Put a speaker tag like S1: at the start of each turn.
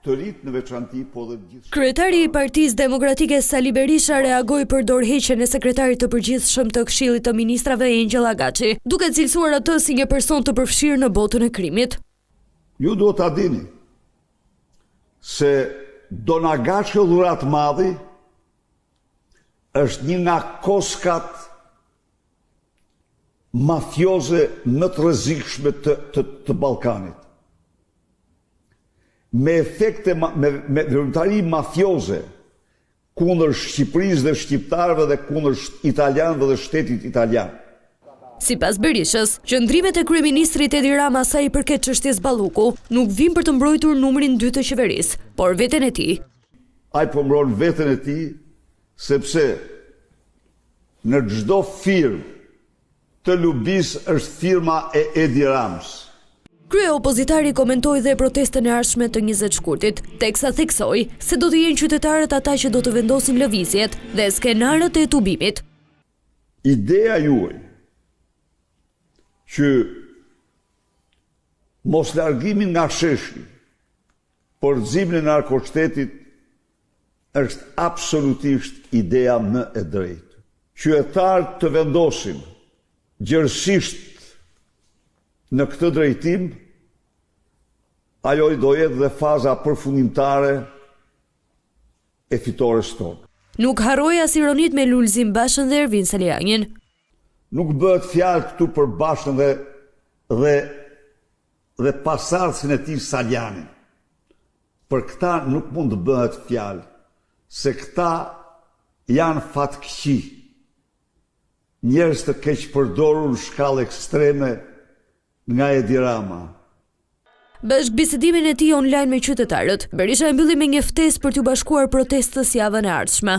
S1: të rit në veçanti, po dhe gjithë.
S2: Kryetari i Partisë Demokratike Sali Berisha reagoi për dorëheqjen e sekretarit të përgjithshëm të Këshillit të Ministrave Angela Gaçi, duke cilësuar atë si një person të përfshirë në botën e krimit.
S1: Ju duhet ta dini se Dona Gaçi Dhurat Madhi është një nga koskat mafioze më të rrezikshme të Ballkanit. Me efekte, me vërtetari mafioze kundër Shqipërisë dhe shqiptarëve dhe kundër italianëve dhe shtetit italian.
S2: Sipas Berishës, qëndrimet e kryeministrit Edi Rama sa i përket çështjes Balluku nuk vijnë për të mbrojtur numrin 2 të qeverisë, por veten e tij.
S1: Ai po mbron veten e tij sepse në çdo firmë të lubis është firma e Edi Ramës.
S2: Kryeopozitari komentoi dhe protestën e ardhshme të 20 shkurtit, teksa theksoi se do të jenë qytetarët ata që do të vendosin lëvizjet dhe skenarët e tubimit.
S1: Ideja juaj që mos largimin nga sheshi por gëzimin e narkoshtetit është absolutisht ideja më e drejtë. Qytetarët të vendosin gjërësisht në këtë drejtim, ajo do jetë dhe faza përfundimtare e fitores tonë.
S2: Nuk harroi as ironit me Lulzim Bashën dhe Ervin Salianjin.
S1: Nuk bëhet fjalë këtu për Bashën dhe pasardhësin e tij Salianin. Për këta nuk mund të bëhet fjalë, se këta janë fatkeqi. Njerëz të keq përdorur në shkallë ekstreme nga Edi Rama.
S2: Bashkë bisedimin e tij online me qytetarët, Berisha e mbylli me një ftesë për t'u bashkuar protestës javën e ardhshme.